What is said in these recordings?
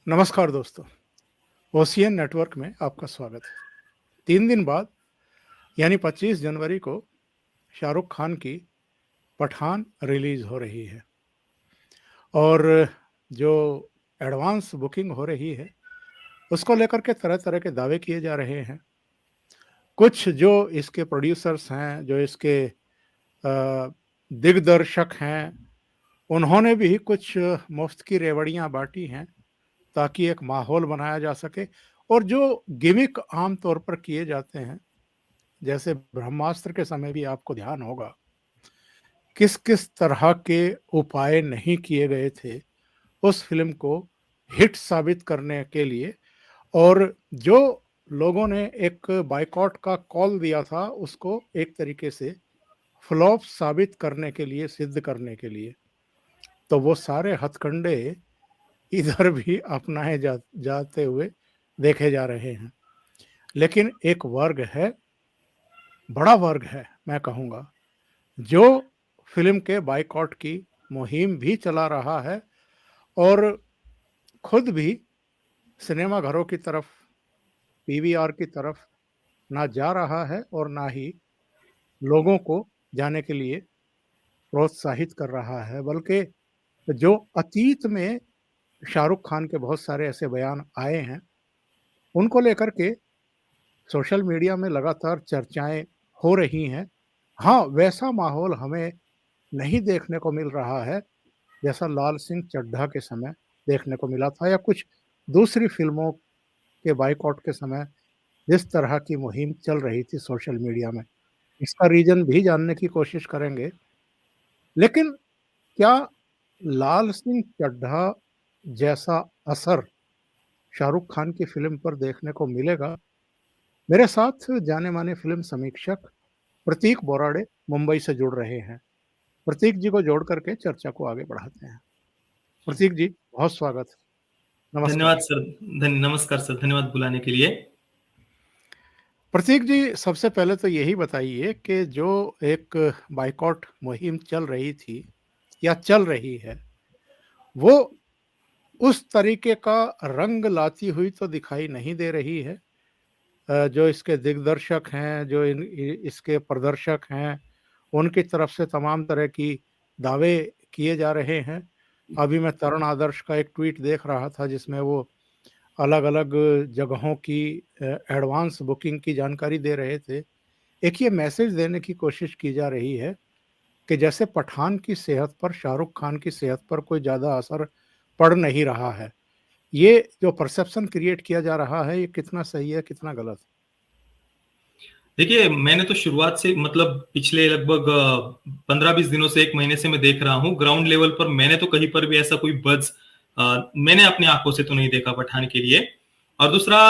नमस्कार दोस्तों, ocean network में आपका स्वागत है। 3 दिन बाद यानी 25 जनवरी को शाहरुख खान की पठान रिलीज़ हो रही है और जो एडवांस बुकिंग हो रही है, उसको लेकर के तरह-तरह के दावे किए जा रहे हैं। कुछ जो इसके प्रोड्यूसर्स हैं, जो इसके दिग्दर्शक हैं, उन्होंने भी कुछ मुफ्त की रेवड़ियाँ बाँटी हैं, ताकि एक माहौल बनाया जा सके और जो गिमिक आम तौर पर किए जाते हैं, जैसे ब्रह्मास्त्र के समय भी आपको ध्यान होगा, किस-किस तरह के उपाय नहीं किए गए थे, उस फ़िल्म को हिट साबित करने के लिए और जो लोगों ने एक बॉयकॉट का कॉल दिया था, उसको एक तरीके से फ्लॉप साबित करने के लिए, सिद्ध करने के लिए। तो वो सारे हथकंडे इधर भी अपनाए जाते हुए देखे जा रहे हैं। लेकिन एक वर्ग है, बड़ा वर्ग है मैं कहूँगा, जो फ़िल्म के बायकॉट की मुहिम भी चला रहा है और खुद भी सिनेमा घरों की तरफ, पीवीआर की तरफ ना जा रहा है और ना ही लोगों को जाने के लिए प्रोत्साहित कर रहा है। बल्कि जो अतीत में शाहरुख खान के बहुत सारे ऐसे बयान आए हैं, उनको लेकर के सोशल मीडिया में लगातार चर्चाएँ हो रही हैं। हाँ, वैसा माहौल हमें नहीं देखने को मिल रहा है, जैसा लाल सिंह चड्ढा के समय देखने को मिला था या कुछ दूसरी फ़िल्मों के बायकॉट के समय जिस तरह की मुहिम चल रही थी सोशल मीडिया में। इसका रीज़न भी जानने की कोशिश करेंगे। लेकिन क्या लाल सिंह चड्ढा जैसा असर शाहरुख खान की फ़िल्म पर देखने को मिलेगा? मेरे साथ जाने-माने फ़िल्म समीक्षक प्रतीक बोराडे मुंबई से जुड़ रहे हैं। प्रतीक जी को जोड़ करके चर्चा को आगे बढ़ाते हैं। प्रतीक जी, बहुत स्वागत है। नमस्कार। धन्यवाद सर। नमस्कार सर, धन्यवाद बुलाने के लिए। प्रतीक जी, सबसे पहले तो यही बताइए कि जो एक बायकॉट मुहिम चल रही थी या चल रही है, वो उस तरीके का रंग लाती हुई तो दिखाई नहीं दे रही है। जो इसके दिग्दर्शक हैं, जो इसके प्रदर्शक हैं, उनकी तरफ से तमाम तरह की दावे किए जा रहे हैं। अभी मैं तरुण आदर्श का एक ट्वीट देख रहा था जिसमें वो अलग-अलग जगहों की एडवांस बुकिंग की जानकारी दे रहे थे। एक ये मैसेज देने की कोशिश की जा रही है कि जैसे पठान की सेहत पर, शाहरुख खान की सेहत पर कोई ज़्यादा असर पड़ नहीं रहा है। ये जो परसेप्शन क्रिएट किया जा रहा है, ये कितना सही है, कितना गलत? देखिए, मैंने तो शुरुआत से मतलब पिछले लगभग 15-20 दिनों से 1 महीने से मैं देख रहा हूँ। ग्राउंड लेवल पर मैंने तो कहीं पर भी ऐसा कोई बज़ मैंने अपनी आँखों से तो नहीं देखा पठान के लिए। और दूसरा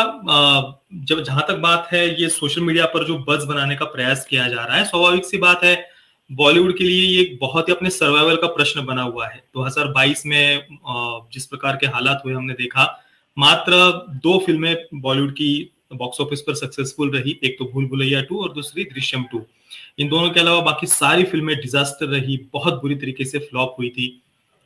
जब जहाँ तक बात है ये सोशल मीडिया पर जो बज़ बनाने का प्रयास किया जा रहा है, स्वाभाविक सी बात है, बॉलीवुड के लिए ये एक बहुत ही अपने सर्वाइवल का प्रश्न बना हुआ है। 2022 में जिस प्रकार के हालात हुए हमने देखा, मात्र 2 फ़िल्में बॉलीवुड की बॉक्स ऑफिस पर सक्सेसफुल रही। एक तो भूल भुलैया 2 और दूसरी दृश्यम 2। इन दोनों के अलावा बाकी सारी फ़िल्में डिज़ास्टर रही, बहुत बुरी तरीके से फ्लॉप हुई थी।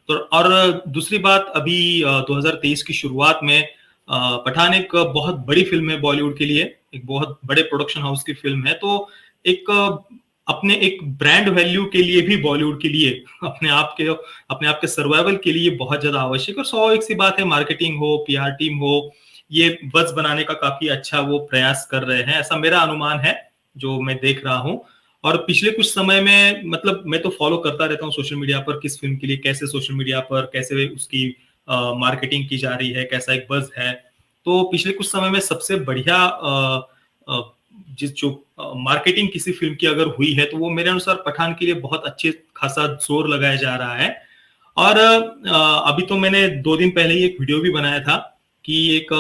तो और दूसरी बात अभी 2023 की शुरुआत में पठान एक बहुत बड़ी फ़िल्म है बॉलीवुड के लिए, एक बहुत बड़े प्रोडक्शन हाउस की फ़िल्म है। तो एक अपने एक ब्रांड वैल्यू के लिए भी बॉलीवुड के लिए अपने आप के सर्वाइवल के लिए बहुत ज़्यादा आवश्यक और स्वाभाविक सी बात है, मार्केटिंग हो, पीआर टीम हो, ये बज़ बनाने का काफ़ी अच्छा वो प्रयास कर रहे हैं, ऐसा मेरा अनुमान है, जो मैं देख रहा हूँ। और पिछले कुछ समय में मतलब मैं तो फॉलो करता रहता हूँ सोशल मीडिया पर किस फ़िल्म के लिए कैसे सोशल मीडिया पर कैसे उसकी मार्केटिंग की जा रही है, कैसा एक बज़ है। तो पिछले कुछ समय में सबसे बढ़िया अ, जो मार्केटिंग किसी फ़िल्म की अगर हुई है, तो वो मेरे अनुसार पठान के लिए बहुत अच्छे खासा ज़ोर लगाया जा रहा है। और अभी तो मैंने 2 दिन पहले ही एक वीडियो भी बनाया था कि एक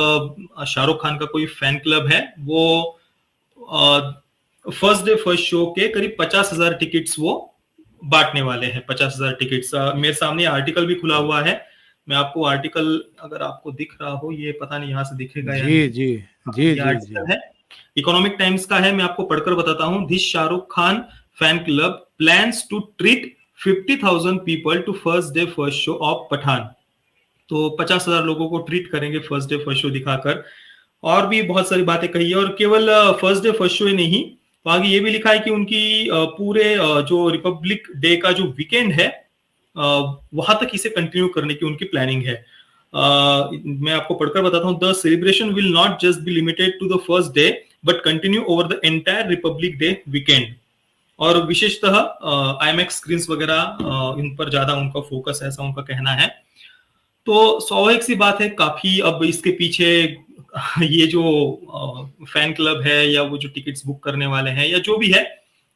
शाहरुख खान का कोई फैन क्लब है, वो फर्स्ट डे फर्स्ट शो के करीब 50,000 टिकट्स वो बांटने वाले हैं। 50,000 टिकट्स मेरे सामने आर्टिकल भी खुला हुआ है। मैं आपको आर्टिकल अगर आपको दिख रहा हो, ये पता नहीं यहाँ से दिखेगा या जी, नहीं। जी। जी, ये जी, जी। आर्टिकल है, इकोनॉमिक टाइम्स का है, मैं आपको पढ़कर बताता हूँ। This Shahrukh Khan fan club plans to treat 50,000 people to first day first show of Pathaan. तो 50,000 लोगों को ट्रीट करेंगे फर्स्ट डे फर्स्ट शो दिखाकर। और भी बहुत सारी बातें कही है, और केवल फर्स्ट डे फर्स्ट शो ही नहीं, तो आगे ये भी लिखा है कि उनकी पूरे जो रिपब्लिक डे का जो वीकेंड है वहां तक इसे कंटिन्यू करने की उनकी प्लानिंग है। मैं आपको पढ़कर बताता हूँ। The celebration will not just be limited to the first day but continue over the entire Republic Day weekend. और विशेषतः IMAX स्क्रीन वगैरह इन पर ज्यादा उनका फोकस है, ऐसा उनका कहना है। तो स्वाभाविक सी बात है, काफी अब इसके पीछे ये जो फैन क्लब है या वो जो टिकट्स बुक करने वाले हैं या जो भी है,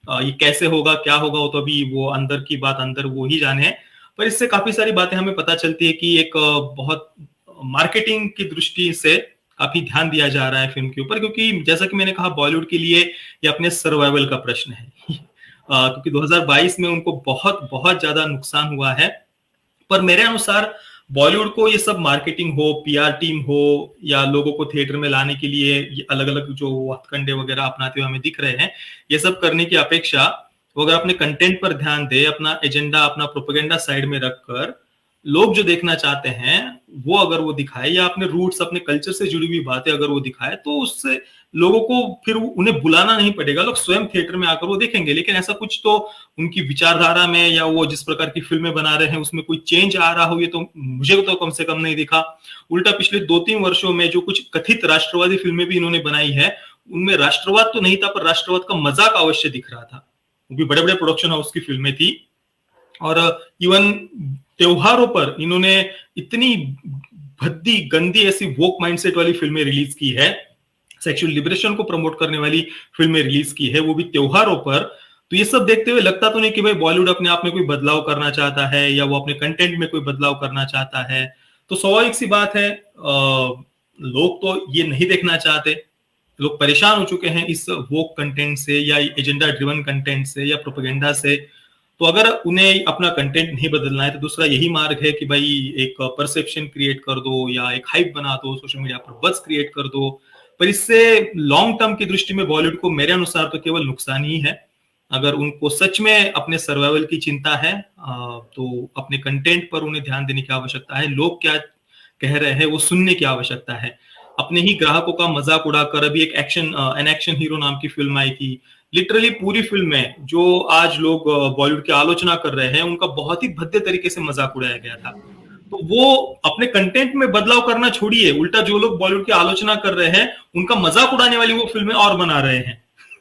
ये कैसे होगा क्या होगा वो तो अभी वो अंदर की बात अंदर वो ही जाने है। पर इससे काफी सारी बातें हमें पता चलती है कि एक बहुत मार्केटिंग की दृष्टि से काफी ध्यान दिया जा रहा है फिल्म के ऊपर, क्योंकि जैसा कि मैंने कहा बॉलीवुड के लिए ये अपने सर्वाइवल का प्रश्न है। क्योंकि 2022 में उनको बहुत बहुत ज्यादा नुकसान हुआ है। पर मेरे अनुसार बॉलीवुड को ये सब मार्केटिंग हो, PR टीम हो या लोगों को थिएटर में लाने के लिए अलग अलग जो हथकंडे वगैरह अपनाते हुए हमें दिख रहे हैं, ये सब करने की अपेक्षा वो अगर अपने कंटेंट पर ध्यान दे, अपना एजेंडा अपना प्रोपेगेंडा साइड में रखकर लोग जो देखना चाहते हैं वो अगर वो दिखाए, या अपने रूट्स अपने कल्चर से जुड़ी हुई बातें अगर वो दिखाए, तो उससे लोगों को फिर उन्हें बुलाना नहीं पड़ेगा, लोग स्वयं थिएटर में आकर वो देखेंगे। लेकिन ऐसा कुछ तो उनकी विचारधारा में या वो जिस प्रकार की फिल्में बना रहे हैं उसमें कोई चेंज आ रहा हो, ये तो मुझे तो कम से कम नहीं दिखा। उल्टा पिछले 2-3 वर्षों में जो कुछ कथित राष्ट्रवादी फिल्में भी इन्होंने बनाई है, उनमें राष्ट्रवाद तो नहीं था पर राष्ट्रवाद का मजाक अवश्य दिख रहा था। वो भी बड़े बड़े प्रोडक्शन हाउस की फिल्में थी। और इवन त्योहारों पर इन्होंने इतनी भद्दी गंदी ऐसी वोक माइंडसेट वाली फिल्में रिलीज की है, सेक्सुअल लिबरेशन को प्रमोट करने वाली फिल्में रिलीज की है, वो भी त्योहारों पर। तो ये सब देखते हुए लगता तो नहीं कि भाई बॉलीवुड अपने आप में कोई बदलाव करना चाहता है या वो अपने कंटेंट में कोई बदलाव करना चाहता है। तो स्वाभाविक सी बात है, लोग तो ये नहीं देखना चाहते। लोग परेशान हो चुके हैं इस वोक कंटेंट से या एजेंडा ड्रिवन कंटेंट से या प्रोपेगेंडा से। तो अगर उन्हें अपना कंटेंट नहीं बदलना है तो दूसरा यही मार्ग है कि भाई एक परसेप्शन क्रिएट कर दो या एक हाइप बना दो, सोशल मीडिया पर बज़ क्रिएट कर दो। पर इससे लॉन्ग टर्म की दृष्टि में बॉलीवुड को मेरे अनुसार तो केवल नुकसान ही है। अगर उनको सच में अपने सर्वाइवल की चिंता है तो अपने कंटेंट पर उन्हें ध्यान देने की आवश्यकता है। लोग क्या कह रहे हैं वो सुनने की आवश्यकता है। अपने ही ग्राहकों का मजाक उड़ाकर अभी एक एन एक्शन हीरो नाम की फिल्म आई थी। लिटरली पूरी फिल्म में जो आज लोग बॉलीवुड की आलोचना कर रहे हैं उनका बहुत ही भद्दे तरीके से मजाक उड़ाया गया था। तो वो अपने कंटेंट में बदलाव करना छोड़िए, उल्टा जो लोग बॉलीवुड की आलोचना कर रहे हैं उनका मजाक उड़ाने वाली वो फिल्में और बना रहे हैं।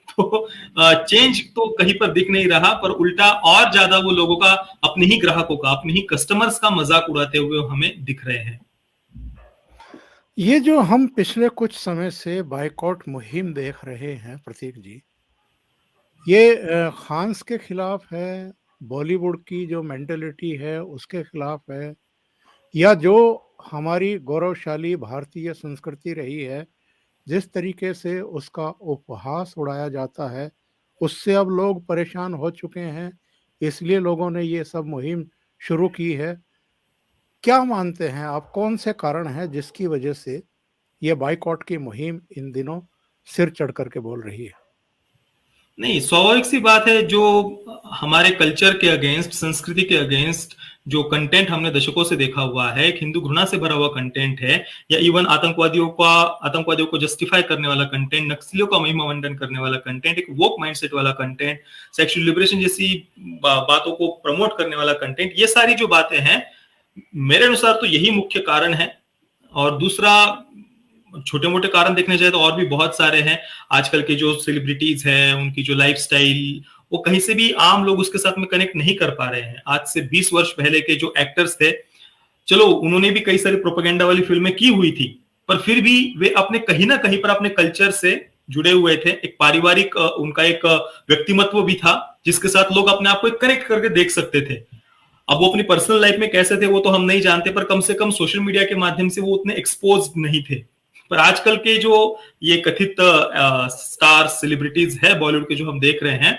तो चेंज तो कहीं पर दिख नहीं रहा, पर उल्टा और ज्यादा वो लोगों का, अपने ही ग्राहकों का, अपने ही कस्टमर्स का मजाक उड़ाते हुए हमें दिख रहे हैं। ये जो हम पिछले कुछ समय से बायकॉट मुहिम देख रहे हैं प्रतीक जी, ये खान्स के खिलाफ है, बॉलीवुड की जो मेंटेलिटी है उसके खिलाफ है, या जो हमारी गौरवशाली भारतीय संस्कृति रही है जिस तरीके से उसका उपहास उड़ाया जाता है, उससे अब लोग परेशान हो चुके हैं, इसलिए लोगों ने ये सब मुहिम शुरू की है। क्या मानते हैं आप, कौन से कारण हैं जिसकी वजह से ये बायकॉट की मुहिम इन दिनों सिर चढ़ करके बोल रही है? नहीं, स्वाभाविक सी बात है, जो हमारे कल्चर के अगेंस्ट, संस्कृति के अगेंस्ट जो कंटेंट हमने दशकों से देखा हुआ है, एक हिंदू घृणा से भरा हुआ कंटेंट है, या इवन आतंकवादियों को जस्टिफाई करने वाला कंटेंट, नक्सलियों का महिमा मंडन करने वाला कंटेंट, एक वोक माइंडसेट वाला कंटेंट, सेक्सुअल लिबरेशन जैसी बातों को प्रमोट करने वाला कंटेंट, ये सारी जो बातें हैं मेरे अनुसार तो यही मुख्य कारण है। और दूसरा, छोटे मोटे कारण देखने जाए तो और भी बहुत सारे हैं। आजकल के जो सेलिब्रिटीज हैं उनकी जो लाइफस्टाइल, वो कहीं से भी आम लोग उसके साथ में कनेक्ट नहीं कर पा रहे हैं। आज से 20 वर्ष पहले के जो एक्टर्स थे, चलो उन्होंने भी कई सारी प्रोपेगेंडा वाली फिल्में की हुई थी, पर फिर भी वे अपने कहीं ना कहीं पर अपने कल्चर से जुड़े हुए थे। एक पारिवारिक उनका एक व्यक्तिमत्व भी था जिसके साथ लोग अपने आप को कनेक्ट करके देख सकते थे। अब वो अपनी पर्सनल लाइफ में कैसे थे वो तो हम नहीं जानते, पर कम से कम सोशल मीडिया के माध्यम से वो उतने एक्सपोज नहीं थे। पर आजकल के जो ये कथित स्टार सेलिब्रिटीज है बॉलीवुड के जो हम देख रहे हैं,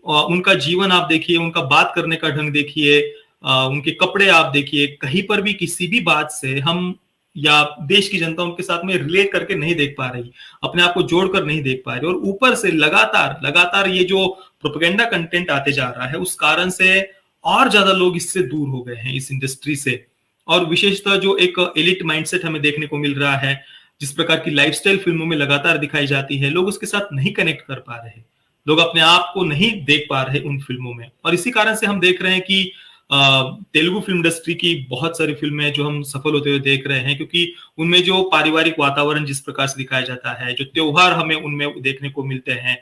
उनका जीवन आप देखिए, उनका बात करने का ढंग देखिए, उनके कपड़े आप देखिए, कहीं पर भी किसी भी बात से हम या देश की जनता उनके साथ में रिलेट करके नहीं देख पा रही, अपने आप को जोड़कर नहीं देख पा रही। और ऊपर से लगातार ये जो प्रोपेगेंडा कंटेंट आते जा रहा है, उस कारण से और ज्यादा लोग इससे दूर हो गए हैं, इस इंडस्ट्री से। और विशेषतः जो एक एलिट माइंडसेट हमें देखने को मिल रहा है, जिस प्रकार की लाइफस्टाइल फिल्मों में लगातार दिखाई जाती है, लोग उसके साथ नहीं कनेक्ट कर पा रहे, लोग अपने आप को नहीं देख पा रहे उन फिल्मों में। और इसी कारण से हम देख रहे हैं कि तेलुगु फिल्म इंडस्ट्री की बहुत सारी फिल्में जो हम सफल होते हुए देख रहे हैं, क्योंकि उनमें जो पारिवारिक वातावरण जिस प्रकार से दिखाया जाता है, जो त्योहार हमें उनमें देखने को मिलते हैं,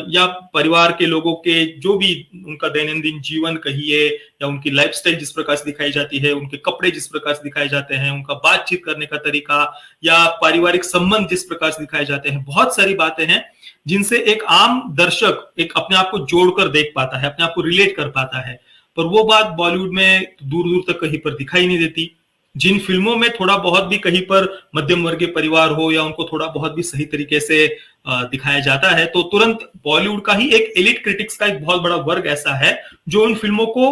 या परिवार के लोगों के जो भी उनका दैनंदिन जीवन कहिए, या उनकी लाइफस्टाइल जिस प्रकार से दिखाई जाती है, उनके कपड़े जिस प्रकार से दिखाए जाते हैं, उनका बातचीत करने का तरीका, या पारिवारिक संबंध जिस प्रकार से दिखाए जाते हैं, बहुत सारी बातें हैं जिनसे एक आम दर्शक एक अपने आप को जोड़कर देख पाता है, अपने आप को रिलेट कर पाता है। पर वो बात बॉलीवुड में दूर दूर तक कहीं पर दिखाई नहीं देती। जिन फिल्मों में थोड़ा बहुत भी कहीं पर मध्यम वर्गीय परिवार हो, या उनको थोड़ा बहुत भी सही तरीके से दिखाया जाता है, तो तुरंत बॉलीवुड का ही एक एलिट क्रिटिक्स का एक बहुत बड़ा वर्ग ऐसा है जो उन फिल्मों को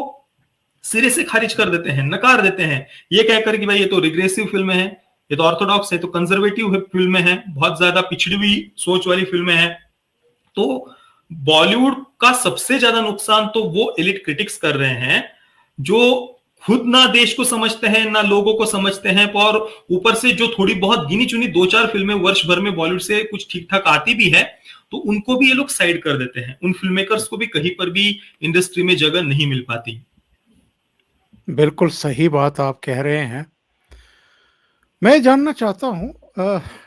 सिरे से खारिज कर देते हैं, नकार देते हैं, ये कहकर कि भाई ये तो रिग्रेसिव फिल्में हैं, ये तो ऑर्थोडॉक्स है, तो कंजर्वेटिव फिल्में हैं, बहुत ज्यादा पिछड़ी हुई सोच वाली फिल्में हैं। तो बॉलीवुड का सबसे ज्यादा नुकसान तो वो एलिट क्रिटिक्स कर रहे हैं जो खुद ना देश को समझते हैं, ना लोगों को समझते हैं, और ऊपर से जो थोड़ी बहुत गिनी चुनी 2-4 फिल्में वर्ष भर में बॉलीवुड से कुछ ठीक ठाक आती भी है, तो उनको भी ये लोग साइड कर देते हैं। उन फिल्म मेकर्स को भी कहीं पर भी इंडस्ट्री में जगह नहीं मिल पाती। बिल्कुल सही बात आप कह रहे हैं। मैं जानना चाहता हूँ,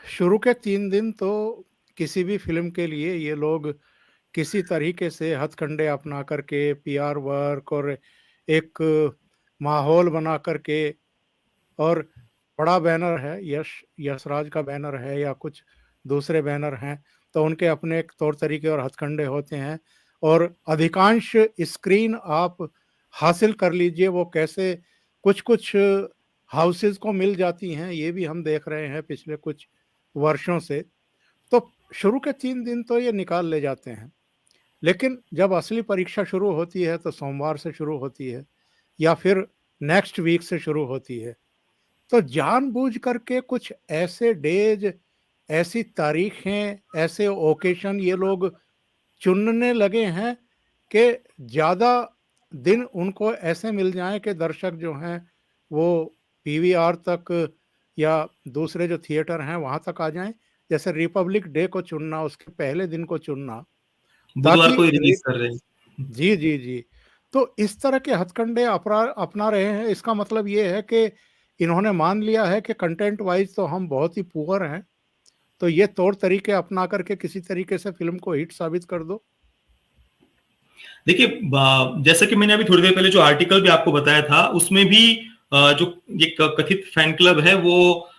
शुरू के 3 दिन तो किसी भी फिल्म के लिए ये लोग किसी तरीके से हथकंडे अपना करके पीआर वर्क और एक माहौल बना करके, और बड़ा बैनर है, यशराज का बैनर है या कुछ दूसरे बैनर हैं, तो उनके अपने एक तौर तरीके और हथकंडे होते हैं। और अधिकांश स्क्रीन आप हासिल कर लीजिए, वो कैसे कुछ कुछ हाउसेस को मिल जाती हैं, ये भी हम देख रहे हैं पिछले कुछ वर्षों से। तो शुरू के 3 दिन तो ये निकाल ले जाते हैं, लेकिन जब असली परीक्षा शुरू होती है तो सोमवार से शुरू होती है या फिर नेक्स्ट वीक से शुरू होती है। तो जानबूझ करके कुछ ऐसे डेज, ऐसी तारीखें, ऐसे ओकेशन ये लोग चुनने लगे हैं कि ज़्यादा दिन उनको ऐसे मिल जाएं कि दर्शक जो हैं वो पीवीआर तक या दूसरे जो थिएटर हैं वहाँ तक आ जाएं। जैसे रिपब्लिक डे को चुनना, उसके पहले दिन को चुनना, बुधवार ताकि को ही रिलीज कर रहे हैं। जी, जी, जी। तो इस तरह के हथकंडे अपना रहे हैं। इसका मतलब ये है कि इन्होंने मान लिया है कि कंटेंट वाइज़ तो हम बहुत ही पुअर हैं, तो ये तौर तरीके अपना करके किसी तरीके से फ़िल्म को हिट साबित कर दो। देखिए, जैसा कि मैंने अभी थोड़ी देर पहले जो आर्टिकल भी आपको बताया था, उसमें भी जो ये कथित फैन क्लब है, वो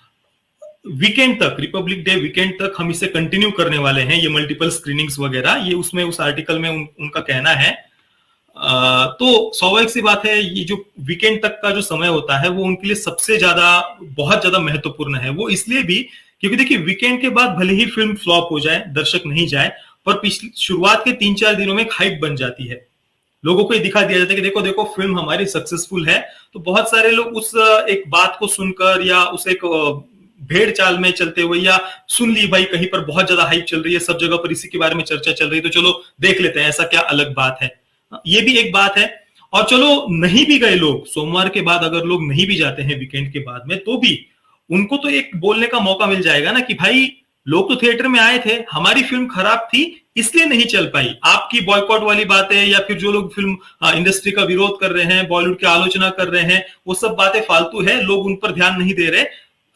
वीकेंड तक, रिपब्लिक डे वीकेंड तक हम इसे कंटिन्यू करने वाले हैं, ये मल्टीपल स्क्रीनिंग्स वगैरह, ये उसमें उस आर्टिकल में उनका कहना है। तो स्वाभाविक सी बात है, ये जो वीकेंड तक का जो समय होता है वो उनके लिए सबसे ज्यादा, बहुत ज्यादा महत्वपूर्ण है। वो इसलिए भी क्योंकि देखिए, वीकेंड के बाद भले ही फिल्म फ्लॉप हो जाए, दर्शक नहीं जाए, पर पिछली शुरुआत के 3-4 दिनों में एक हाइप बन जाती है, लोगों को ये दिखा दिया जाता है कि देखो देखो फिल्म हमारी सक्सेसफुल है। तो बहुत सारे लोग उस एक बात को सुनकर, या उस एक भेड़ चाल में चलते हुए, या सुन ली भाई कहीं पर बहुत ज्यादा हाइप चल रही है, सब जगह पर इसी के बारे में चर्चा चल रही है, तो चलो देख लेते हैं, ऐसा क्या अलग बात है। ये भी एक बात है। और चलो नहीं भी गए लोग, सोमवार के बाद अगर लोग नहीं भी जाते हैं वीकेंड के बाद में, तो भी उनको तो एक बोलने का मौका मिल जाएगा ना कि भाई लोग तो थिएटर में आए थे, हमारी फिल्म खराब थी इसलिए नहीं चल पाई। आपकी बॉयकॉट वाली बातें, या फिर जो लोग फिल्म इंडस्ट्री का विरोध कर रहे हैं, बॉलीवुड की आलोचना कर रहे हैं, वो सब बातें फालतू है, लोग उन पर ध्यान नहीं दे रहे।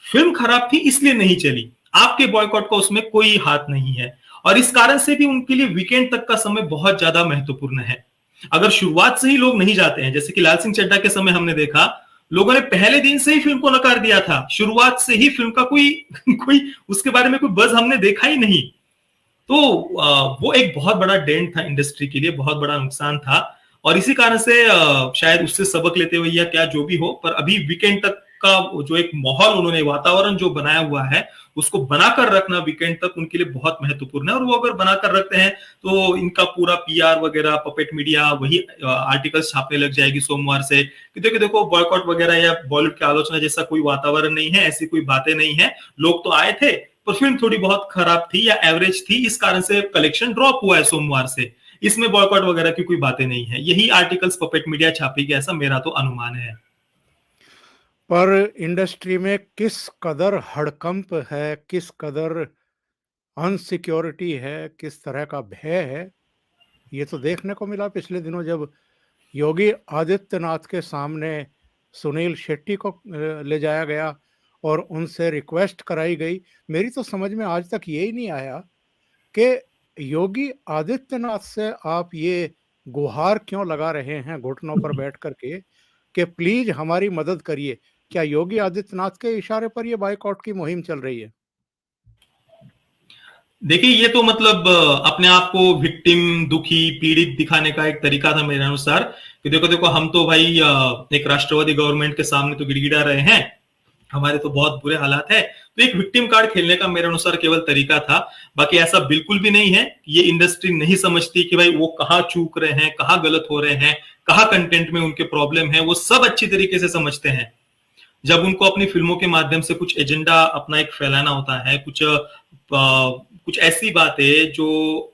फिल्म खराब थी इसलिए नहीं चली, आपके बॉयकॉट का उसमें कोई हाथ नहीं है। और इस कारण से भी उनके लिए वीकेंड तक का समय बहुत ज्यादा महत्वपूर्ण है। अगर शुरुआत से ही लोग नहीं जाते हैं, जैसे कि लाल सिंह चड्ढा के समय हमने देखा, लोगों ने पहले दिन से ही फिल्म को नकार दिया था, शुरुआत से ही फिल्म का कोई कोई उसके बारे में कोई बज़ हमने देखा ही नहीं। तो वो एक बहुत बड़ा डेंट था इंडस्ट्री के लिए, बहुत बड़ा नुकसान था। और इसी कारण से शायद उससे सबक लेते हुए, या क्या जो भी हो, पर अभी वीकेंड तक का जो एक माहौल उन्होंने, वातावरण जो बनाया हुआ है, उसको बनाकर रखना वीकेंड तक उनके लिए बहुत महत्वपूर्ण है। और वो अगर बनाकर रखते हैं तो इनका पूरा पीआर वगैरह, पपेट मीडिया वही आर्टिकल्स छापने लग जाएगी सोमवार से कि देखो देखो बॉयकॉट वगैरह या बॉलीवुड की आलोचना जैसा कोई वातावरण नहीं है, ऐसी कोई बातें नहीं है, लोग तो आए थे पर फिल्म थोड़ी बहुत खराब थी या एवरेज थी, इस कारण से कलेक्शन ड्रॉप हुआ है सोमवार से, इसमें बॉयकॉट वगैरह की कोई बातें नहीं है। यही आर्टिकल्स पपेट मीडिया छापेगी, ऐसा मेरा तो अनुमान है। पर इंडस्ट्री में किस कदर हड़कंप है, किस कदर अनसिक्योरिटी है, किस तरह का भय है, ये तो देखने को मिला पिछले दिनों जब योगी आदित्यनाथ के सामने सुनील शेट्टी को ले जाया गया और उनसे रिक्वेस्ट कराई गई। मेरी तो समझ में आज तक यही नहीं आया कि योगी आदित्यनाथ से आप ये गुहार क्यों लगा रहे हैं घुटनों पर बैठ कर के कि प्लीज हमारी मदद करिए। क्या योगी आदित्यनाथ के इशारे पर ये बाइकआउट की मुहिम चल रही है? देखिए, ये तो मतलब अपने आप को विक्टिम, दुखी, पीड़ित दिखाने का एक तरीका था मेरे अनुसार कि देखो देखो हम तो भाई एक राष्ट्रवादी गवर्नमेंट के सामने तो गिड़गिड़ा रहे हैं, हमारे तो बहुत बुरे हालात है। तो एक विक्टिम कार्ड खेलने का मेरे अनुसार केवल तरीका था, बाकी ऐसा बिल्कुल भी नहीं है। ये इंडस्ट्री नहीं समझती कि भाई वो कहाँ चूक रहे हैं, कहाँ गलत हो रहे हैं, कहाँ कंटेंट में उनके प्रॉब्लम है, वो सब अच्छी तरीके से समझते हैं। जब उनको अपनी फिल्मों के माध्यम से कुछ एजेंडा अपना एक फैलाना होता है, कुछ ऐसी बातें जो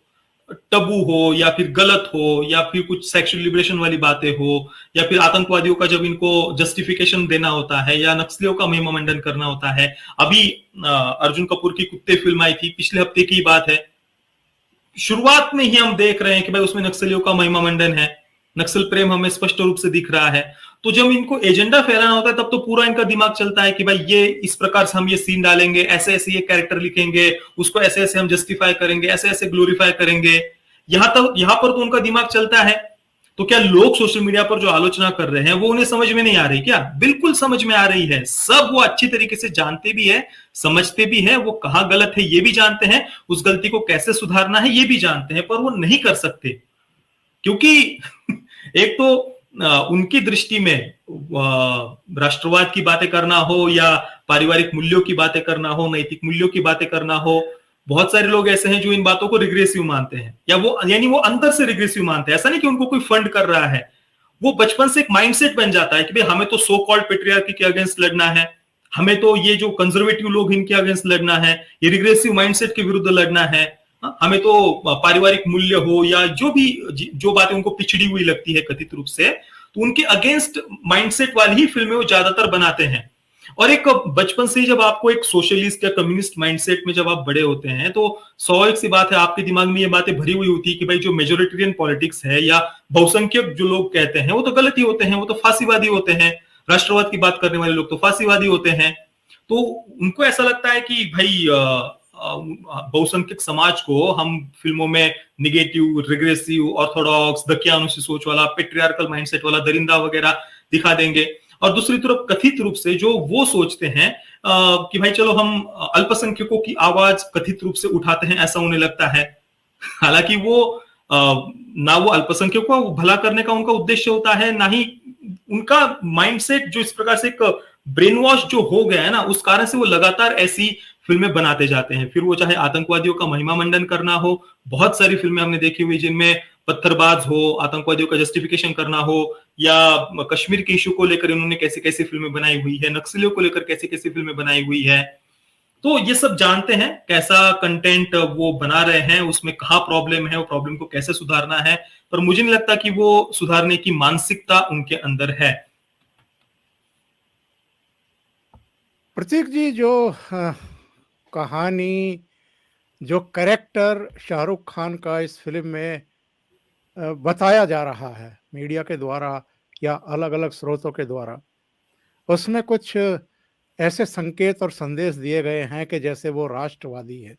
टबू हो या फिर गलत हो या फिर कुछ सेक्सुअल लिबरेशन वाली बातें हो या फिर आतंकवादियों का जब इनको जस्टिफिकेशन देना होता है या नक्सलियों का महिमा मंडन करना होता है। अभी अर्जुन कपूर की कुत्ते फिल्म आई थी, पिछले हफ्ते की बात है। शुरुआत में ही हम देख रहे हैं कि भाई उसमें नक्सलियों का महिमा मंडन है, नक्सल प्रेम हमें स्पष्ट रूप से दिख रहा है। तो जब इनको एजेंडा फैलाना होता है तब तो पूरा इनका दिमाग चलता है कि भाई ये इस प्रकार से हम ये सीन डालेंगे, ऐसे ऐसे ये कैरेक्टर लिखेंगे, उसको ऐसे ऐसे हम जस्टिफाई करेंगे, ऐसे ऐसे ग्लोरीफाई करेंगे। यहां पर तो उनका दिमाग चलता है। तो क्या लोग सोशल मीडिया पर जो आलोचना कर रहे हैं वो उन्हें समझ में नहीं आ रही क्या? बिल्कुल समझ में आ रही है। सब वो अच्छी तरीके से जानते भी है, समझते भी है, वो कहां गलत है ये भी जानते हैं, उस गलती को कैसे सुधारना है ये भी जानते हैं, पर वो नहीं कर सकते क्योंकि एक तो उनकी दृष्टि में राष्ट्रवाद की बातें करना हो या पारिवारिक मूल्यों की बातें करना हो, नैतिक मूल्यों की बातें करना हो, बहुत सारे लोग ऐसे हैं जो इन बातों को रिग्रेसिव मानते हैं या वो यानी वो अंदर से रिग्रेसिव मानते हैं। ऐसा नहीं कि उनको कोई फंड कर रहा है, वो बचपन से एक माइंडसेट बन जाता है कि भाई हमें तो सो कॉल्ड पेट्रियार्की के अगेंस्ट लड़ना है, हमें तो ये जो कंजर्वेटिव लोग इनके अगेंस्ट लड़ना है, ये रिग्रेसिव माइंडसेट के विरुद्ध लड़ना है, हमें तो पारिवारिक मूल्य हो या जो भी जो बातें उनको पिछड़ी हुई लगती है कथित रूप से, तो उनके अगेंस्ट माइंडसेट वाली ही फिल्में वो ज्यादातर बनाते हैं। और एक बचपन से ही जब आपको एक सोशलिस्ट या कम्युनिस्ट माइंडसेट में जब आप बड़े होते हैं तो स्वाभाविक सी बात है आपके दिमाग में ये बातें भरी हुई होती है कि भाई जो मेजोरिटेरियन पॉलिटिक्स है या बहुसंख्यक जो लोग कहते हैं वो तो गलत ही होते हैं, वो तो फांसीवादी होते हैं, राष्ट्रवाद की बात करने वाले लोग तो फांसीवादी होते हैं। तो उनको ऐसा लगता है कि भाई बहुसंख्यक समाज को हम फिल्मों में निगेटिव, रिग्रेसिव, ऑर्थोडॉक्स, दकियानुसी सोच वाला, पेट्रियार्कल माइंडसेट वाला, दरिंदा वगैरह दिखा देंगे। और दूसरी तरफ कथित रूप से जो वो सोचते हैं कि भाई चलो हम अल्पसंख्यकों की आवाज कथित रूप से उठाते हैं, ऐसा उन्हें लगता है। हालांकि वो ना वो अल्पसंख्यकों को भला करने का उनका उद्देश्य होता है, ना ही उनका माइंडसेट जो इस प्रकार से एक ब्रेन वॉश जो हो गया है ना, उस कारण से वो लगातार ऐसी फिल्में बनाते जाते हैं। फिर वो चाहे आतंकवादियों का महिमा मंडन करना हो, बहुत सारी फिल्में हमने देखी हुई जिनमें पत्थरबाज हो, आतंकवादियों का जस्टिफिकेशन करना हो, या कश्मीर के इशू को लेकर इन्होंने कैसी कैसी फिल्में बनाई हुई है, नक्सलियों को लेकर कैसी कैसी फिल्में बनाई हुई है। तो ये सब जानते हैं कैसा कंटेंट वो बना रहे हैं, उसमें कहाँ प्रॉब्लम है, वो प्रॉब्लम को कैसे सुधारना है, पर मुझे नहीं लगता कि वो सुधारने की मानसिकता उनके अंदर है। प्रतीक जी, जो कहानी, जो कैरेक्टर शाहरुख खान का इस फिल्म में बताया जा रहा है मीडिया के द्वारा या अलग अलग स्रोतों के द्वारा, उसमें कुछ ऐसे संकेत और संदेश दिए गए हैं कि जैसे वो राष्ट्रवादी है,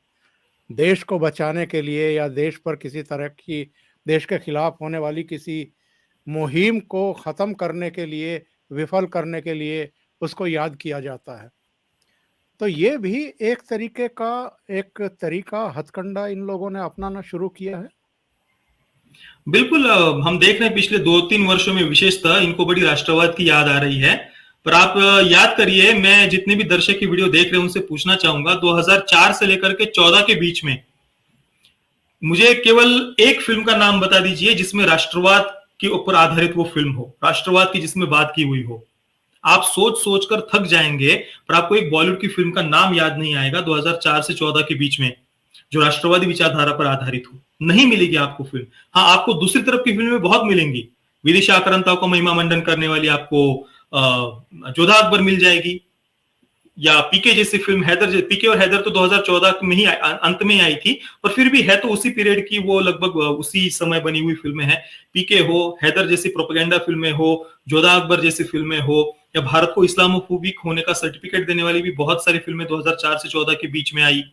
देश को बचाने के लिए या देश पर किसी तरह की, देश के खिलाफ होने वाली किसी मुहिम को खत्म करने के लिए, विफल करने के लिए उसको याद किया जाता है। तो ये भी एक तरीके का, एक तरीका, हथकंडा इन लोगों ने अपनाना शुरू किया है। बिल्कुल, हम देख रहे हैं पिछले 2-3 वर्षों में विशेषतः इनको बड़ी राष्ट्रवाद की याद आ रही है। पर आप याद करिए, मैं जितने भी दर्शक की वीडियो देख रहे हैं उनसे पूछना चाहूंगा, 2004 से लेकर के 14 के बीच में मुझे केवल एक फिल्म का नाम बता दीजिए जिसमें राष्ट्रवाद के ऊपर आधारित वो फिल्म हो, राष्ट्रवाद की जिसमें बात की हुई हो। आप सोच सोच कर थक जाएंगे, पर आपको एक बॉलीवुड की फिल्म का नाम याद नहीं आएगा 2004 से 14 के बीच में जो राष्ट्रवादी विचारधारा पर आधारित हो। नहीं मिलेगी आपको फिल्म। हाँ, आपको दूसरी तरफ की फिल्में बहुत मिलेंगी, विदेशी आक्रांताओं का महिमा मंडन करने वाली आपको जोधा अकबर मिल जाएगी, या पीके जैसी फिल्म हैदर, पीके और हैदर तो 2014 में ही अंत में ही आई थी, पर फिर भी है तो उसी पीरियड की, वो लगभग उसी समय बनी हुई फिल्में हैं। पीके हो, हैदर जैसी प्रोपेगेंडा फिल्में हो, जोधा अकबर जैसी फिल्में हो, या भारत को इस्लामोफोबिक होने का सर्टिफिकेट देने वाली भी बहुत सारी फिल्में 2004 से 14 के बीच में आई।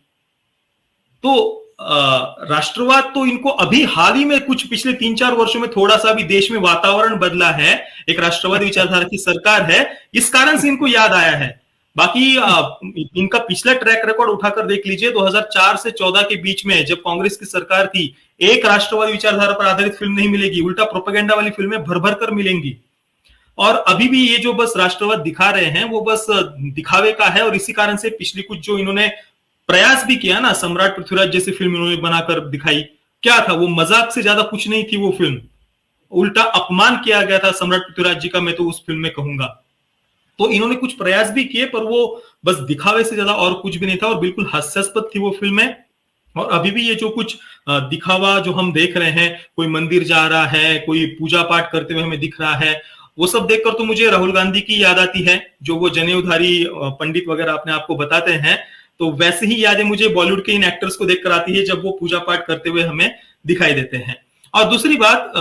तो राष्ट्रवाद तो इनको अभी हाल ही में कुछ पिछले 3-4 वर्षों में थोड़ा सा भी देश में वातावरण बदला है, एक राष्ट्रवादी विचारधारा की सरकार है, इस कारण से इनको याद आया है। बाकी इनका पिछला ट्रैक रिकॉर्ड उठाकर देख लीजिए, 2004 से 14 के बीच में जब कांग्रेस की सरकार थी, एक राष्ट्रवादी विचारधारा पर आधारित फिल्म नहीं मिलेगी, उल्टा प्रोपेगेंडा वाली फिल्में भर भर कर मिलेंगी। और अभी भी ये जो बस राष्ट्रवाद दिखा रहे हैं वो बस दिखावे का है, और इसी कारण से पिछली कुछ जो इन्होंने प्रयास भी किया ना, सम्राट पृथ्वीराज जैसी फिल्म इन्होंने बनाकर दिखाई, क्या था वो, मजाक से ज्यादा कुछ नहीं थी वो फिल्म, उल्टा अपमान किया गया था सम्राट पृथ्वीराज जी का, मैं तो उस फिल्म में कहूंगा। तो इन्होंने कुछ प्रयास भी किए, पर वो बस दिखावे से ज्यादा और कुछ भी नहीं था, और बिल्कुल हास्यास्पद थी वो फिल्में। और अभी भी ये जो कुछ दिखावा जो हम देख रहे हैं, कोई मंदिर जा रहा है, कोई पूजा पाठ करते हुए हमें दिख रहा है, वो सब देखकर तो मुझे राहुल गांधी की याद आती है, जो वो जनेऊधारी पंडित वगैरह अपने आप को बताते हैं। तो वैसे ही यादें मुझे बॉलीवुड के इन एक्टर्स को देखकर आती है जब वो पूजा पाठ करते हुए हमें दिखाई देते हैं। और दूसरी बात,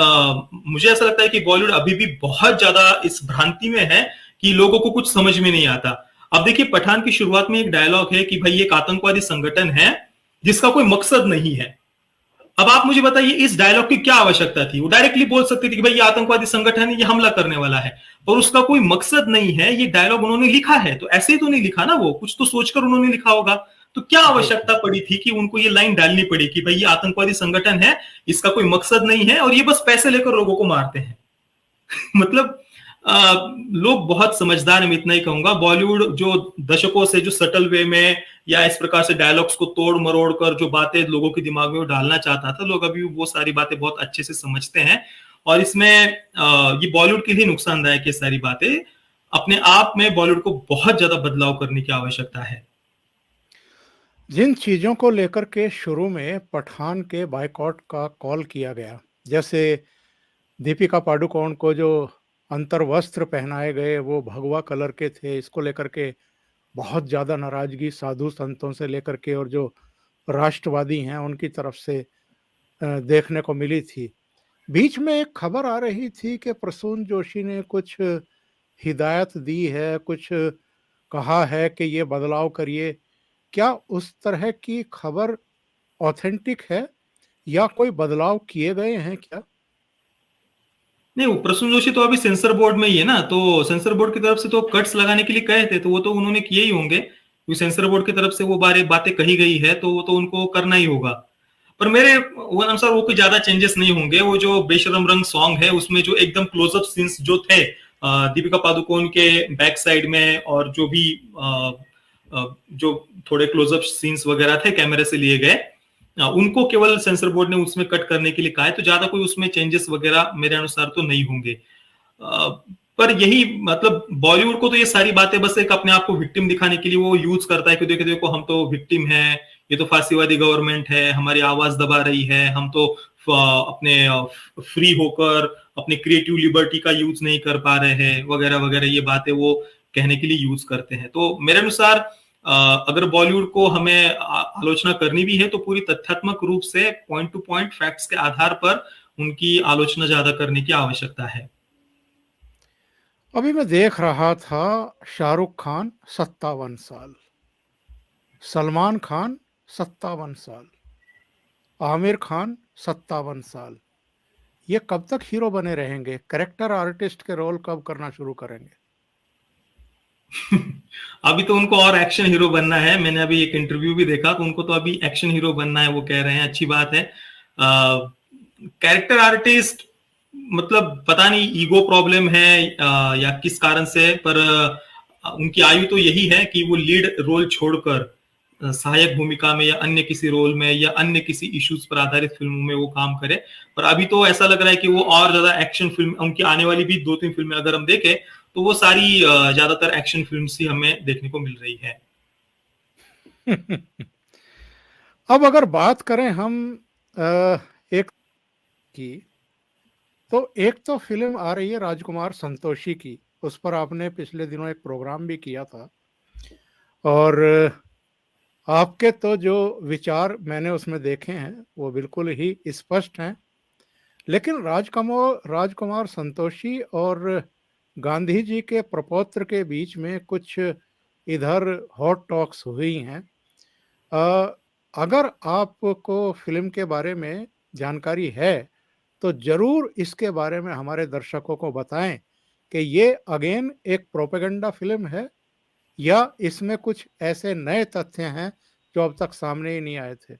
मुझे ऐसा लगता है कि बॉलीवुड अभी भी बहुत ज्यादा इस भ्रांति में है कि लोगों को कुछ समझ में नहीं आता। अब देखिए, पठान की शुरुआत में एक डायलॉग है कि भाई एक आतंकवादी संगठन है जिसका कोई मकसद नहीं है। अब आप मुझे बताइए इस डायलॉग की क्या आवश्यकता थी? वो डायरेक्टली बोल सकते थे कि भाई ये आतंकवादी संगठन है, ये हमला करने वाला है, पर उसका कोई मकसद नहीं है। ये डायलॉग उन्होंने लिखा है तो ऐसे ही तो नहीं लिखा ना, वो कुछ तो सोचकर उन्होंने लिखा होगा। तो क्या आवश्यकता पड़ी थी कि उनको ये लाइन डालनी पड़ी कि भाई ये आतंकवादी संगठन है, इसका कोई मकसद नहीं है और ये बस पैसे लेकर लोगों को मारते हैं। मतलब लोग बहुत समझदार है, मैं इतना ही कहूंगा। बॉलीवुड जो दशकों से जो सटल वे में या इस प्रकार से डायलॉग्स को तोड़ मरोड़ कर जो बातें लोगों के दिमाग में डालना चाहता था, लोग अभी वो सारी बातें बहुत अच्छे से समझते हैं। और इसमें ये बॉलीवुड के लिए नुकसानदायक है सारी बातें। अपने आप में बॉलीवुड को बहुत ज्यादा बदलाव करने की आवश्यकता है। जिन चीजों को लेकर के शुरू में पठान के बायकॉट का कॉल किया गया, जैसे दीपिका पादुकोण को जो अंतर्वस्त्र पहनाए गए वो भगवा कलर के थे, इसको लेकर के बहुत ज़्यादा नाराजगी साधु संतों से लेकर के और जो राष्ट्रवादी हैं उनकी तरफ से देखने को मिली थी। बीच में एक खबर आ रही थी कि प्रसून जोशी ने कुछ हिदायत दी है, कुछ कहा है कि ये बदलाव करिए। क्या उस तरह की खबर ऑथेंटिक है या कोई बदलाव किए गए हैं क्या? नहीं, वो प्रसून जोशी तो अभी सेंसर बोर्ड में ही है ना, तो सेंसर बोर्ड की तरफ से तो कट्स लगाने के लिए कहे थे, तो वो तो उन्होंने किए ही होंगे, क्योंकि सेंसर बोर्ड की तरफ से वो बातें कही गई है तो वो तो उनको करना ही होगा। पर मेरे वो अनुसार वो कोई ज्यादा चेंजेस नहीं होंगे। वो जो बेशरम रंग सॉन्ग है उसमें जो एकदम क्लोजअप सीन्स जो थे दीपिका पादुकोण के बैक साइड में, और जो भी जो थोड़े क्लोजअप सीन्स वगैरह थे कैमरे से लिए गए, उनको केवल सेंसर बोर्ड ने उसमें कट करने के लिए कहा है, तो ज्यादा कोई उसमें चेंजेस वगैरह मेरे अनुसार तो नहीं होंगे। पर यही मतलब बॉलीवुड को तो ये सारी बातें बस एक अपने आप को विक्टिम दिखाने के लिए वो यूज करता है कि देखो देखो हम तो विक्टिम हैं, ये तो फांसीवादी गवर्नमेंट है, हमारी आवाज दबा रही है, हम तो अपने फ्री होकर अपने क्रिएटिव लिबर्टी का यूज नहीं कर पा रहे हैं वगैरह वगैरह, ये बातें वो कहने के लिए यूज करते हैं। तो मेरे अनुसार अगर बॉलीवुड को हमें आलोचना करनी भी है तो पूरी तथ्यात्मक रूप से पॉइंट टू पॉइंट फैक्ट्स के आधार पर उनकी आलोचना ज्यादा करने की आवश्यकता है। अभी मैं देख रहा था, शाहरुख खान 57 साल, सलमान खान 57 साल, आमिर खान 57 साल। ये कब तक हीरो बने रहेंगे? कैरेक्टर आर्टिस्ट के रोल कब करना शुरू करेंगे? अभी तो उनको और एक्शन हीरो बनना है। मैंने अभी एक इंटरव्यू भी देखा तो उनको तो अभी एक्शन हीरो बनना है, वो कह रहे हैं। अच्छी बात है। कैरेक्टर आर्टिस्ट मतलब पता नहीं ईगो प्रॉब्लम है या किस कारण से, पर उनकी आयु तो यही है कि वो लीड रोल छोड़कर सहायक भूमिका में या अन्य किसी रोल में या अन्य किसी इश्यूज पर आधारित फिल्मों में वो काम करे। पर अभी तो ऐसा लग रहा है कि वो और ज्यादा एक्शन फिल्म, उनकी आने वाली भी 2-3 फिल्में अगर हम देखें तो वो सारी ज्यादातर एक्शन फिल्म्स ही हमें देखने को मिल रही है। अब अगर बात करें हम एक की, तो एक तो फिल्म आ रही है राजकुमार संतोषी की, उस पर आपने पिछले दिनों एक प्रोग्राम भी किया था, और आपके तो जो विचार मैंने उसमें देखे हैं वो बिल्कुल ही स्पष्ट हैं। लेकिन राजकुमार संतोषी और गांधी जी के प्रपौत्र के बीच में कुछ इधर हॉट टॉक्स हुई हैं। अ, अगर आपको फिल्म के बारे में जानकारी है तो जरूर इसके बारे में हमारे दर्शकों को बताएं कि ये अगेन एक प्रोपेगेंडा फिल्म है या इसमें कुछ ऐसे नए तथ्य हैं जो अब तक सामने ही नहीं आए थे।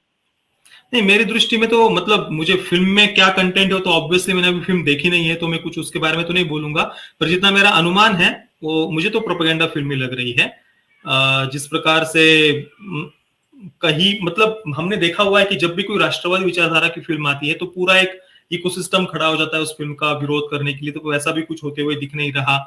नहीं, मेरी दृष्टि में तो मतलब मुझे फिल्म में क्या कंटेंट हो तो ऑब्वियसली मैंने अभी फिल्म देखी नहीं है, तो मैं कुछ उसके बारे में तो नहीं बोलूंगा, पर जितना मेरा अनुमान है वो मुझे तो प्रोपेगेंडा फिल्म ही लग रही है। जिस प्रकार से कहीं मतलब हमने देखा हुआ है कि जब भी कोई राष्ट्रवादी विचारधारा की फिल्म आती है तो पूरा एक इकोसिस्टम खड़ा हो जाता है उस फिल्म का विरोध करने के लिए, तो वैसा भी कुछ होते हुए दिख नहीं रहा।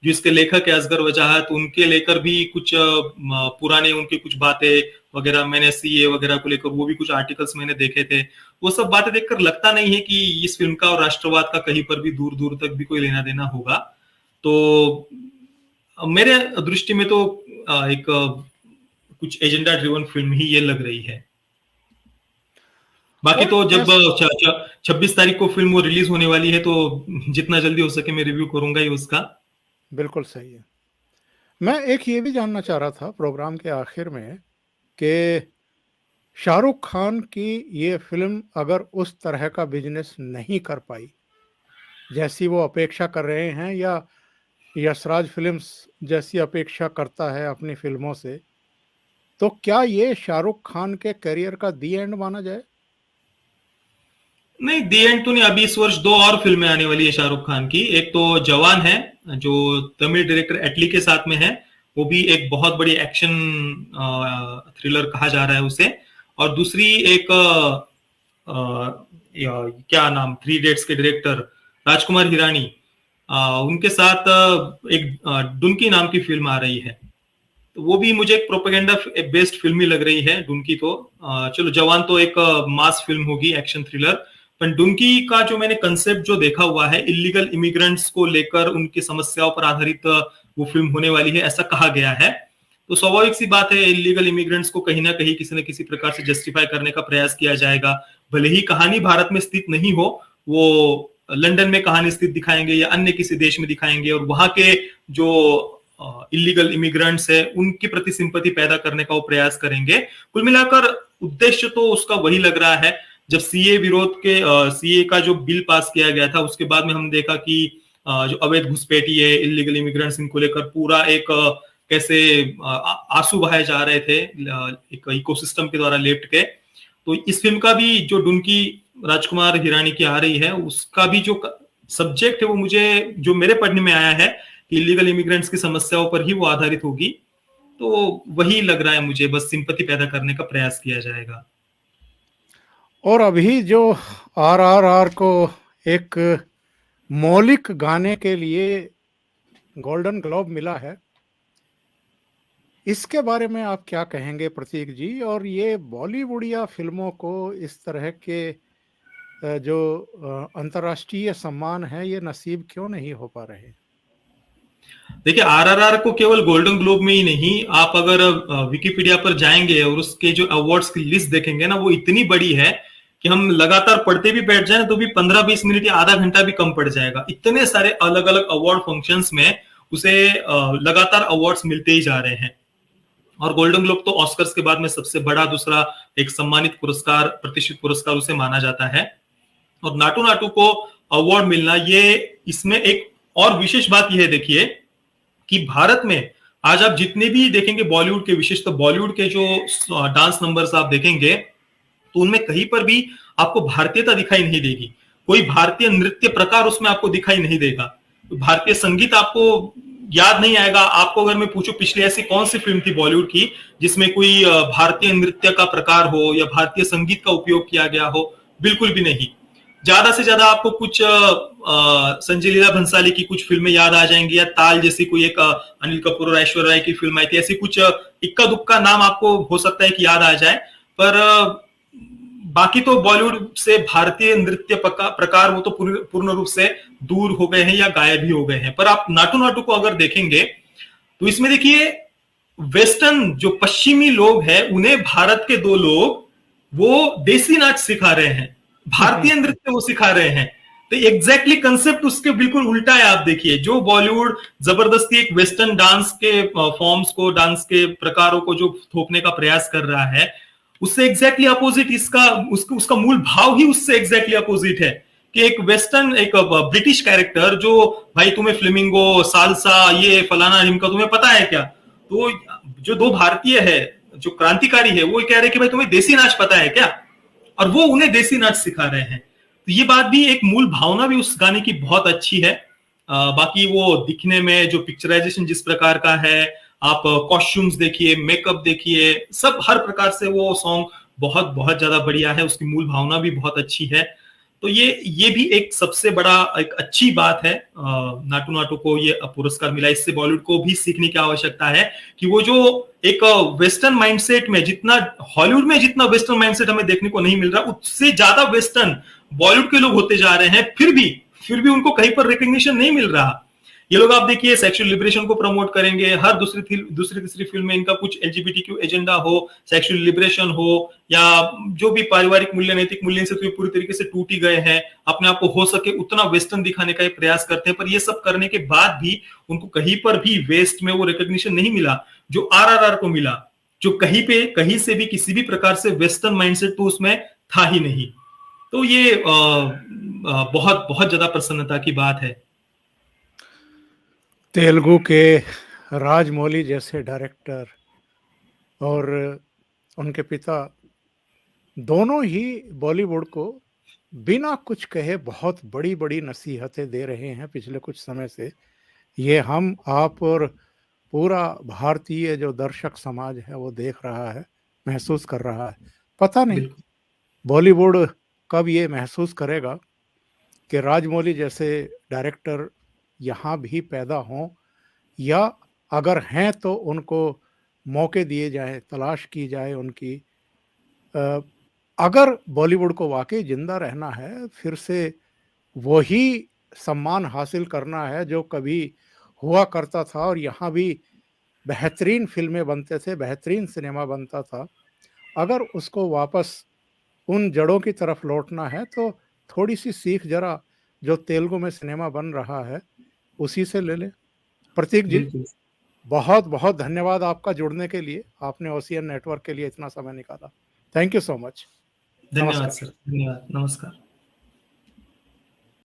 जो इसके लेखक है असगर वजाहत, उनके लेकर भी कुछ पुराने उनकी कुछ बातें वगैरह, मैंने सीए वगैरह को लेकर वो भी कुछ आर्टिकल्स मैंने देखे थे। वो सब बातें देखकर लगता नहीं है कि इस फिल्म का और राष्ट्रवाद का कहीं पर भी दूर दूर तक भी कोई लेना देना होगा। तो मेरे दृष्टि में तो एक कुछ एजेंडा ड्रिवन फिल्म ही ये लग रही है। बाकी तो जब 26 तारीख को फिल्म वो रिलीज होने वाली है तो जितना जल्दी हो सके मैं रिव्यू करूंगा ही उसका। बिल्कुल सही है। मैं एक ये भी जानना चाह रहा था प्रोग्राम के आखिर में कि शाहरुख खान की ये फिल्म अगर उस तरह का बिजनेस नहीं कर पाई जैसी वो अपेक्षा कर रहे हैं, या यशराज फिल्म्स जैसी अपेक्षा करता है अपनी फिल्मों से, तो क्या ये शाहरुख खान के करियर का दी एंड माना जाए? नहीं, दी एंड तो नहीं। अभी इस वर्ष 2 और फिल्में आने वाली है शाहरुख खान की। एक तो जवान है जो तमिल डायरेक्टर एटली के साथ में है, वो भी एक बहुत बड़ी एक्शन थ्रिलर कहा जा रहा है उसे। और दूसरी एक क्या नाम, 3 इडियट्स के डायरेक्टर राजकुमार हिरानी, उनके साथ एक डुनकी नाम की फिल्म आ रही है। तो वो भी मुझे एक प्रोपेगेंडा बेस्ड फिल्म ही लग रही है डुनकी तो। चलो जवान तो एक मास फिल्म होगी, एक्शन थ्रिलर, पर डुनकी का जो मैंने कंसेप्ट जो देखा हुआ है, इलीगल इमिग्रेंट्स को लेकर उनकी समस्याओं पर आधारित वो फिल्म होने वाली है ऐसा कहा गया है। तो स्वाभाविक सी बात है, इलीगल इमिग्रेंट्स को कहीं ना कहीं किसी न किसी प्रकार से जस्टिफाई करने का प्रयास किया जाएगा। भले ही कहानी भारत में स्थित नहीं हो, वो लंदन में कहानी स्थित दिखाएंगे या अन्य किसी देश में दिखाएंगे, और वहां के जो इलीगल इमिग्रेंट्स है उनके प्रति सिंपैथी पैदा करने का वो प्रयास करेंगे। कुल मिलाकर उद्देश्य तो उसका वही लग रहा है। जब सीए विरोध के सीए का जो बिल पास किया गया था उसके बाद में हम देखा कि जो अवैध घुसपैठी है, इलीगल इमिग्रेंट्स, इनको लेकर पूरा एक कैसे आंसू बहाए जा रहे थे एक इकोसिस्टम के द्वारा लेफ्ट के। तो इस फिल्म का भी जो डुनकी राजकुमार हिरानी की आ रही है उसका भी जो सब्जेक्ट है वो मुझे जो मेरे पढ़ने में आया है कि इलीगल इमिग्रेंट्स की समस्याओं पर ही वो आधारित होगी। तो वही लग रहा है मुझे, बस सिंपैथी पैदा करने का प्रयास किया जाएगा। और अभी जो आरआरआर को एक मौलिक गाने के लिए गोल्डन ग्लोब मिला है, इसके बारे में आप क्या कहेंगे प्रतीक जी? और ये बॉलीवुडिया फिल्मों को इस तरह के जो अंतर्राष्ट्रीय सम्मान है ये नसीब क्यों नहीं हो पा रहे? देखिए, आरआरआर को केवल गोल्डन ग्लोब में ही नहीं, आप अगर विकिपीडिया पर जाएंगे और उसके जो अवार्ड्स की लिस्ट देखेंगे ना, वो इतनी बड़ी है कि हम लगातार पढ़ते भी बैठ जाए तो भी 15-20 मिनट या आधा घंटा भी कम पड़ जाएगा। इतने सारे अलग अलग अवार्ड फंक्शंस में उसे लगातार अवार्ड्स मिलते ही जा रहे हैं। और गोल्डन ग्लोब तो ऑस्कर्स के बाद में सबसे बड़ा दूसरा एक सम्मानित पुरस्कार, प्रतिष्ठित पुरस्कार उसे माना जाता है। और नाटू नाटू को अवार्ड मिलना, ये इसमें एक और विशेष बात यह है, देखिए कि भारत में आज आप जितने भी देखेंगे बॉलीवुड के, विशेषतः बॉलीवुड के जो डांस नंबर्स आप देखेंगे तो उनमें कहीं पर भी आपको भारतीयता दिखाई नहीं देगी। कोई भारतीय नृत्य प्रकार उसमें आपको दिखाई नहीं देगा। भारतीय संगीत आपको याद नहीं आएगा। आपको अगर मैं पूछूं पिछली ऐसी कौन सी फिल्म थी बॉलीवुड की जिसमें कोई भारतीय नृत्य का प्रकार हो या भारतीय संगीत का उपयोग किया गया हो, बिल्कुल भी नहीं। ज्यादा से ज्यादा आपको कुछ संजय लीला भंसाली की कुछ फिल्में याद आ जाएंगी, या ताल जैसी कोई एक अनिल कपूर और ऐश्वर्या राय की फिल्म आई थी, ऐसी कुछ इक्का दुक्का नाम आपको हो सकता है कि याद आ जाए। पर बाकी तो बॉलीवुड से भारतीय नृत्य प्रकार वो तो पूर्ण रूप से दूर हो गए हैं या गायब ही हो गए हैं। पर आप नाटू नाटू को अगर देखेंगे तो इसमें देखिए वेस्टर्न जो पश्चिमी लोग हैं उन्हें भारत के दो लोग वो देसी नाच सिखा रहे हैं, भारतीय नृत्य वो सिखा रहे हैं। तो एग्जैक्टली कंसेप्ट उसके बिल्कुल उल्टा है। आप देखिए जो बॉलीवुड जबरदस्ती एक वेस्टर्न डांस के फॉर्म्स को, डांस के प्रकारों को जो थोपने का प्रयास कर रहा है, उससे एग्जैक्टली अपोजिट इसका उसका मूल भाव ही उससे एग्जैक्टली अपोजिट है कि एक वेस्टर्न, एक ब्रिटिश कैरेक्टर जो भाई तुम्हें फ्लेमिंगो, सालसा, ये फलाना ढिमका तुम्हें पता है क्या, तो जो दो भारतीय है जो क्रांतिकारी है वो कह रहे कि भाई तुम्हें देसी नाच पता है क्या, और वो उन्हें देसी नाच सिखा रहे हैं। तो ये बात भी, एक मूल भावना भी उस गाने की बहुत अच्छी है। बाकी वो दिखने में जो पिक्चराइजेशन जिस प्रकार का है, आप कॉस्ट्यूम्स देखिए, मेकअप देखिए, सब हर प्रकार से वो सॉन्ग बहुत बहुत ज्यादा बढ़िया है, उसकी मूल भावना भी बहुत अच्छी है। तो ये भी एक सबसे बड़ा एक अच्छी बात है। नाटू नाटू को ये पुरस्कार मिला, इससे बॉलीवुड को भी सीखने की आवश्यकता है कि वो जो एक वेस्टर्न माइंडसेट में, जितना हॉलीवुड में जितना वेस्टर्न माइंडसेट हमें देखने को नहीं मिल रहा, उससे ज्यादा वेस्टर्न बॉलीवुड के लोग होते जा रहे हैं, फिर भी उनको कहीं पर रिकग्निशन नहीं मिल रहा। ये लोग आप देखिए सेक्सुअल लिबरेशन को प्रमोट करेंगे, हर दूसरी तीसरी फिल्म में इनका कुछ एलजीबीटीक्यू एजेंडा हो, सेक्सुअल लिबरेशन हो, या जो भी पारिवारिक मूल्य, नैतिक मूल्य से तो पूरी तरीके से टूट ही गए हैं, अपने आप को हो सके उतना वेस्टर्न दिखाने का प्रयास करते हैं। पर ये सब करने के बाद भी उनको कहीं पर भी वेस्ट में वो रिकग्निशन नहीं मिला जो आरआरआर को मिला, जो कहीं से भी किसी भी प्रकार से वेस्टर्न माइंडसेट तो उसमें था ही नहीं। तो ये बहुत बहुत ज्यादा प्रसन्नता की बात है। तेलुगु के राजमौली जैसे डायरेक्टर और उनके पिता दोनों ही बॉलीवुड को बिना कुछ कहे बहुत बड़ी बड़ी नसीहतें दे रहे हैं पिछले कुछ समय से। ये हम, आप और पूरा भारतीय जो दर्शक समाज है वो देख रहा है, महसूस कर रहा है। पता नहीं बॉलीवुड कब ये महसूस करेगा कि राजमौली जैसे डायरेक्टर यहाँ भी पैदा हों, या अगर हैं तो उनको मौके दिए जाएं, तलाश की जाए उनकी। अगर बॉलीवुड को वाकई जिंदा रहना है, फिर से वही सम्मान हासिल करना है जो कभी हुआ करता था, और यहाँ भी बेहतरीन फिल्में बनते थे, बेहतरीन सिनेमा बनता था, अगर उसको वापस उन जड़ों की तरफ लौटना है तो थोड़ी सी सीख जरा जो तेलुगु में सिनेमा बन रहा है उसी से ले ले। प्रतीक जी, बहुत बहुत धन्यवाद आपका जुड़ने के लिए, आपने ओसियन नेटवर्क के लिए इतना समय निकाला। Thank you so much. धन्यवाद सर, धन्यवाद, नमस्कार।